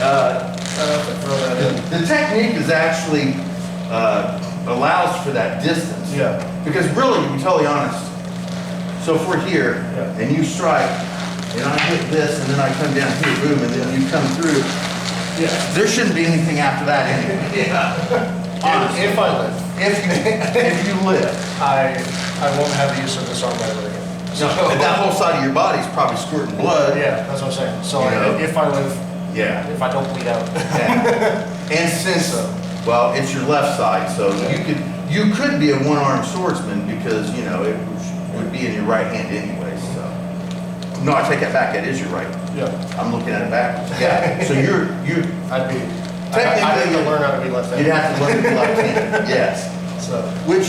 The technique is actually allows for that distance. Yeah. Because really, to be totally honest, so if we're here Yeah. and you strike, and I hit this, and then I come down here, boom, and then you come through, Yeah. there shouldn't be anything after that anyway. Yeah. Honestly. If I live, If you live. I won't have the use of this arm ever again. So, And that whole side of your body is probably squirting blood. yeah, that's what I'm saying. So You know? if I live, Yeah. if I don't bleed out. Yeah. And since, well, it's your left side, so you could be a one-armed swordsman because, you know, it would be in your right hand anyway, so. No, I take that back, it is your right. Yeah. I'm looking at it backwards. Yeah, so you're I'd technically, have to learn how to be left-handed. you'd have to learn to be left-handed, yes. So, Which,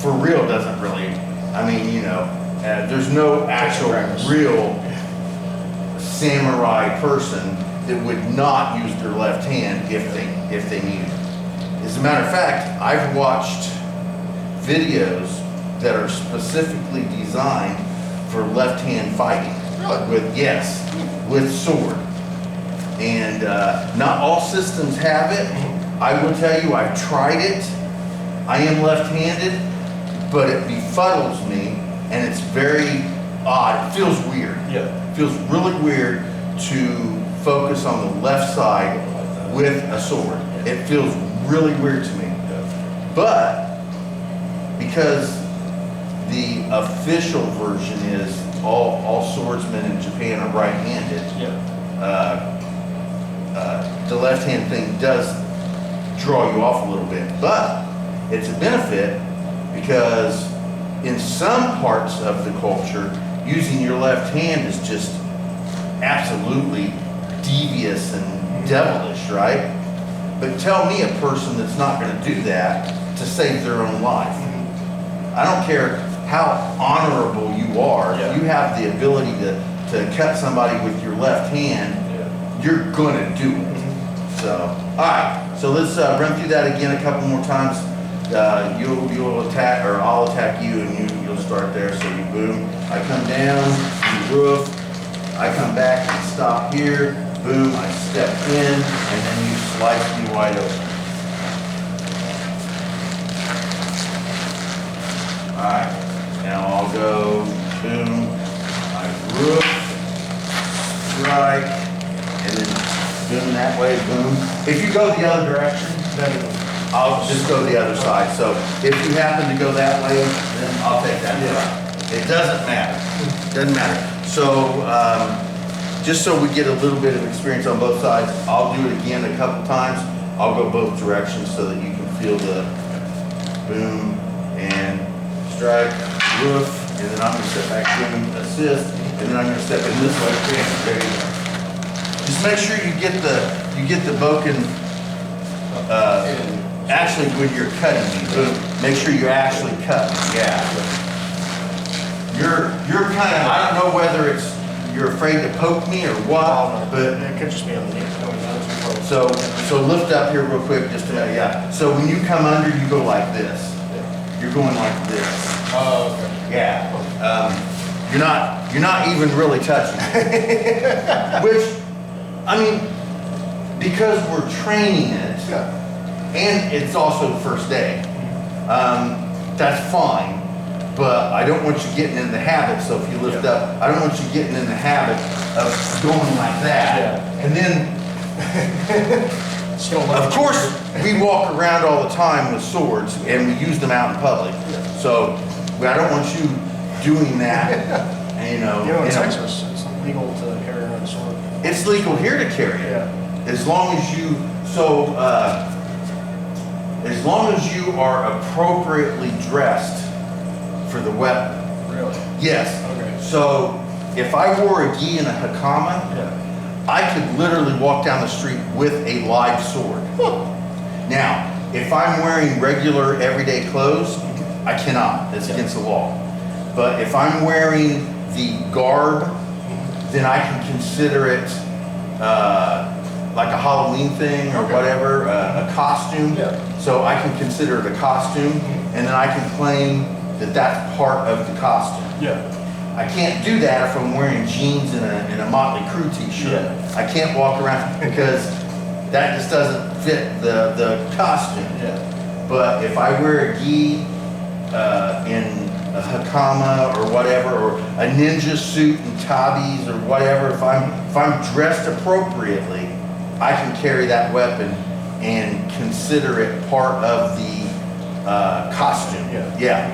for real doesn't really, I mean, you know, there's no actual practice. real samurai person that would not use their left hand if they needed it. As a matter of fact, I've watched videos that are specifically designed for left hand fighting. Really? With sword. And not all systems have it. I will tell you, I've tried it. I am left-handed, but it befuddles me, and it's very odd. It feels weird. yeah. It feels really weird to focus on the left side with a sword. It feels really weird to me. But because the official version is all swordsmen in Japan are right-handed, Yeah. the left-hand thing does draw you off a little bit, but it's a benefit because in some parts of the culture, using your left hand is just absolutely devious and devilish, right? But tell me a person that's not going to do that to save their own life. I don't care how honorable you are, Yeah. if you have the ability to cut somebody with your left hand, you're gonna do it. So, all right, so let's run through that again a couple more times. You'll attack, or I'll attack you, and you'll start there. So you boom, I come down, you roof, I come back and stop here, boom, I step in, and then you slice me wide open. All right, now I'll go boom, I roof, strike, and then boom that way, boom. If you go the other direction, I'll just go the other side. So if you happen to go that way, then I'll take that side. It doesn't matter. Doesn't matter. So just so we get a little bit of experience on both sides, I'll do it again a couple times. I'll go both directions so that you can feel the boom and strike, roof, and then I'm going to step back, boom, assist, and then I'm going to step in this way. There you go. Just make sure you get the boken. Actually, when you're cutting, make sure you're actually cutting. Yeah. You're kind of, I don't know whether it's you're afraid to poke me or what, but it could just be on the knee going down too close. so lift up here real quick, just a minute. Yeah. So when you come under, you go like this. You're going like this. Oh, okay. Yeah. You're not even really touching it. Which, I mean, because we're training it. Yeah. And it's also the first day. That's fine, but I don't want you getting in the habit. So if you lift up, I don't want you getting in the habit of going like that. Yeah. And then, of course, we walk around all the time with swords and we use them out in public. So I don't want you doing that. And, You know, in Texas, it's legal to carry around a sword. It's legal here to carry it. Yeah. As long as you, as long as you are appropriately dressed for the weapon. Really? Yes. Okay. So if I wore a gi and a hakama, Yeah. I could literally walk down the street with a live sword. Now, if I'm wearing regular everyday clothes, I cannot. It's against the law. But if I'm wearing the garb, then I can consider it like a Halloween thing or whatever, a costume. Yeah. So I can consider it a costume, and then I can claim that that's part of the costume. Yeah. I can't do that if I'm wearing jeans and a Motley Crue t-shirt. Yeah. I can't walk around because that just doesn't fit the costume. Yeah. But if I wear a gi in a hakama or whatever, or a ninja suit and tabis or whatever, if I'm dressed appropriately, I can carry that weapon and consider it part of the costume. Yeah.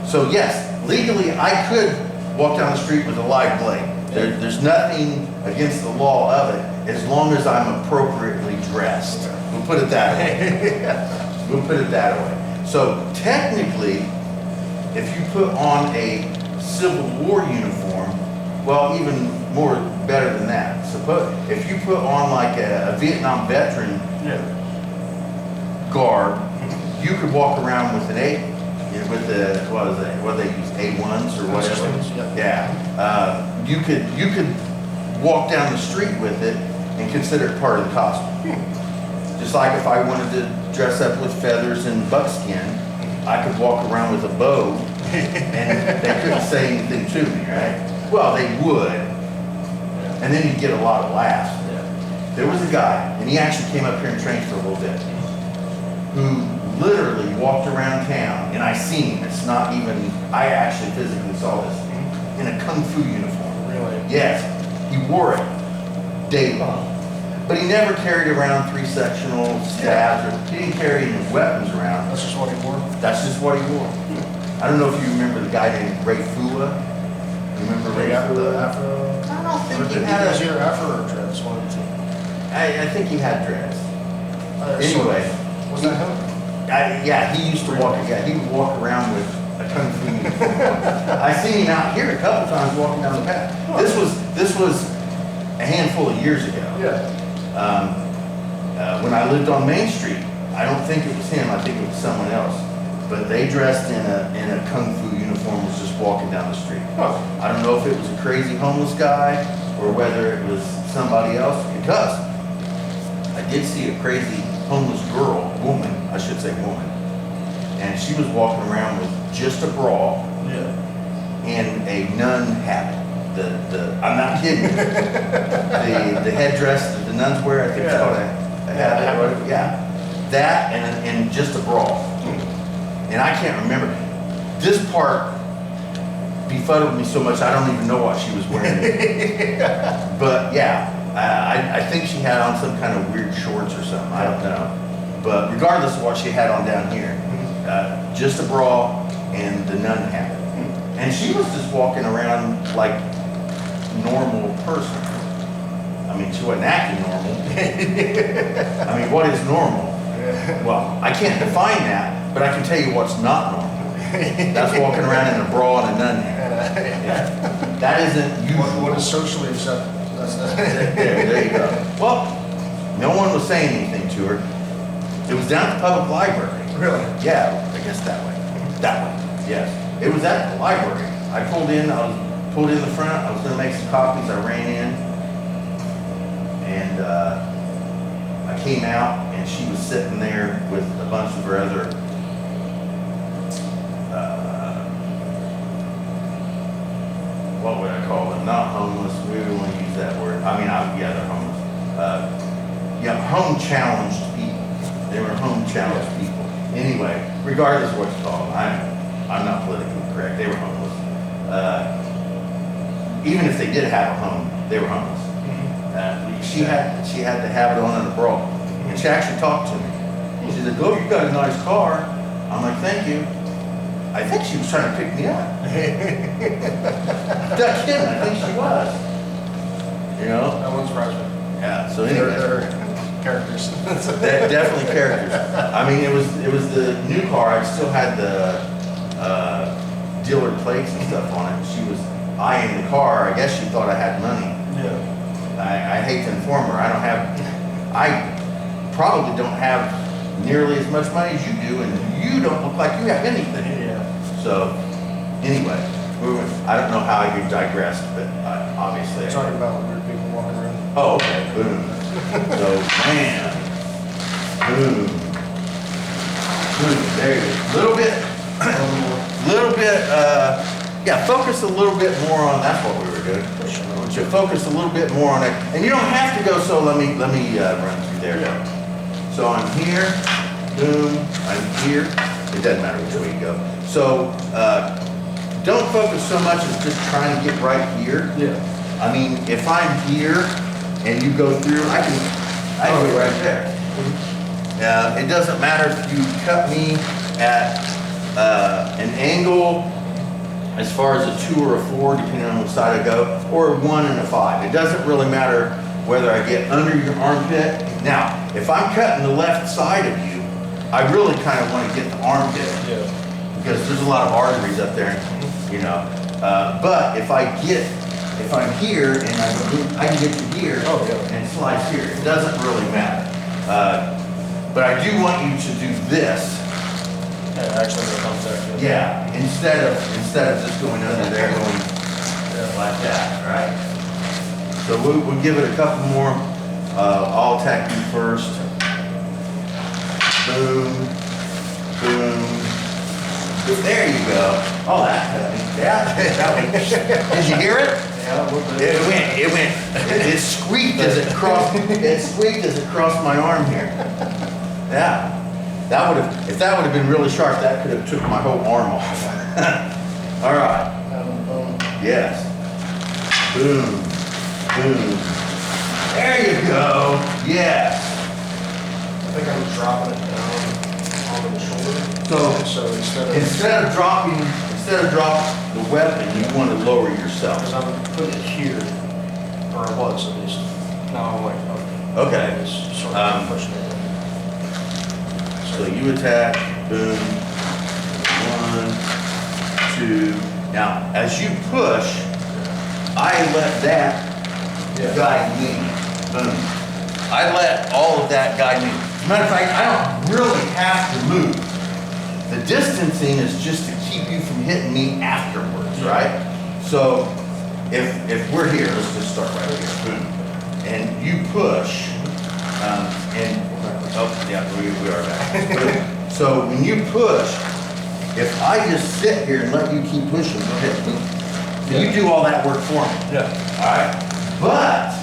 So yes, legally I could walk down the street with a live blade. There's nothing against the law of it as long as I'm appropriately dressed. We'll put it that way. We'll put it that way. So technically, if you put on a Civil War uniform, well, even more better than that. Suppose if you put on like a Vietnam veteran garb, you could walk around with an with the what they use, A1s or whatever. Yeah. You could walk down the street with it and consider it part of the costume. Just like if I wanted to dress up with feathers and buckskin, I could walk around with a bow and they couldn't say anything to me, right? Well, they would. And then you'd get a lot of laughs. There was a guy, and he actually came up here and trained for a little bit, who literally walked around town, and I seen him. It's not even, I actually physically saw this, in a Kung Fu uniform. Really? Yes. He wore it day long. But he never carried around 3 sectional stabs, or he didn't carry any weapons around. That's just what he wore? That's just what he wore. I don't know if you remember the guy named Ray Fula. Remember Ray Fula? Afro? I don't think he Did had guys a... hear Afro or dreads? One of the two. I think he had dreads. Sort Anyway. of. Was that him? Yeah, he used to walk, he would walk around with a Kung Fu uniform. I seen him out here a couple times walking down the path. This was a handful of years ago. Yeah. When I lived on Main Street, I don't think it was him, I think it was someone else. But they dressed in a Kung Fu uniform, was just walking down the street. Huh. I don't know if it was a crazy homeless guy or whether it was somebody else, because I did see a crazy homeless woman, I should say woman, and she was walking around with just a bra and a nun habit. I'm not kidding you. the headdress that the nuns wear, I think it's called a habit. Yeah, that and just a bra. And I can't remember. This part befuddled me so much I don't even know what she was wearing. But yeah, I think she had on some kind of weird shorts or something. I don't know. But regardless of what she had on down here, just a bra and the nun habit. And she was just walking around like a normal person. I mean, she wasn't acting normal. I mean, what is normal? Well, I can't define that, but I can tell you what's not normal. That's walking around in a bra and a nun habit. Yeah. That isn't usual. What is socially acceptable? There you go. Well, no one was saying anything to her. It was down at the public library. Really? Yeah, I guess that way. That way, yes. It was at the library. I pulled in the front, I was gonna make some copies, I ran in, and I came out, and she was sitting there with a bunch of her other what would I call them? Not homeless. We don't want to use that word. I mean, yeah, they're homeless. Home challenged people. They were home challenged people. Anyway, regardless of what you call them, I'm not politically correct. They were homeless. Even if they did have a home, they were homeless. She had the habit on and a bra, and she actually talked to me. She said, "Oh, you got a nice car." I'm like, "Thank you." I think she was trying to pick me up. Not kidding, I think she was. You know? That one's surprised me. Yeah, so anyway. They're characters. Definitely characters. I mean, it was the new car. I still had the dealer plates and stuff on it. She was eyeing the car. I guess she thought I had money. Yeah. I hate to inform her. I probably don't have nearly as much money as you do, and you don't look like you have anything. Yeah. So, anyway, I don't know how I digressed, but obviously. You're talking about weird people walking around. Oh, okay, boom. So, man, boom, boom, there you go. Little bit Yeah, focus a little bit more on, that's what we were doing. Would you focus a little bit more on it? And you don't have to go, so let me run through there. Yeah. So I'm here, boom, I'm here. It doesn't matter which way you go. So don't focus so much as just trying to get right here. Yeah. I mean, if I'm here and you go through, I can go right there. It doesn't matter if you cut me at an angle as far as a 2 or a 4, depending on which side I go, or a 1 and a 5. It doesn't really matter whether I get under your armpit. Now, if I'm cutting the left side of you, I really kind of want to get the armpit. Yeah. Because there's a lot of arteries up there, you know. But if I'm here and I can get to here and slice here, it doesn't really matter. But I do want you to do this. Yeah, actually no contact. Yeah, instead of just going under there, going like that, right? So we'll give it a couple more. I'll attack you first. Boom, boom. There you go. Oh, that cut me. Yeah, that went. Did you hear it? Yeah, It went. It squeaked as it crossed. It squeaked as it crossed my arm here. Yeah. That would have. If that would have been really sharp, that could have took my whole arm off. All right. Yes. Boom. Boom. There you go. Yes. I think I'm dropping it down onto the shoulder. So Instead of dropping the weapon, you want to lower yourself. Because I'm putting it here, or I was at least. Now I'm like, Okay. It's sort of pushing it in. So you attack, boom, 1, 2. Now, as you push, I let that guide me. Boom. I let all of that guide me. As a matter of fact, I don't really have to move. The distancing is just to keep you from hitting me afterwards, right? So if we're here, let's just start right here. Boom. And you push, we are back. So when you push, if I just sit here and let you keep pushing, go ahead, boom. You do all that work for me. Yeah. All right? But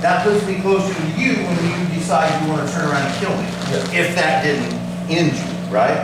that puts me closer to you when you decide you want to turn around and kill me. Yeah. If that didn't end you, right?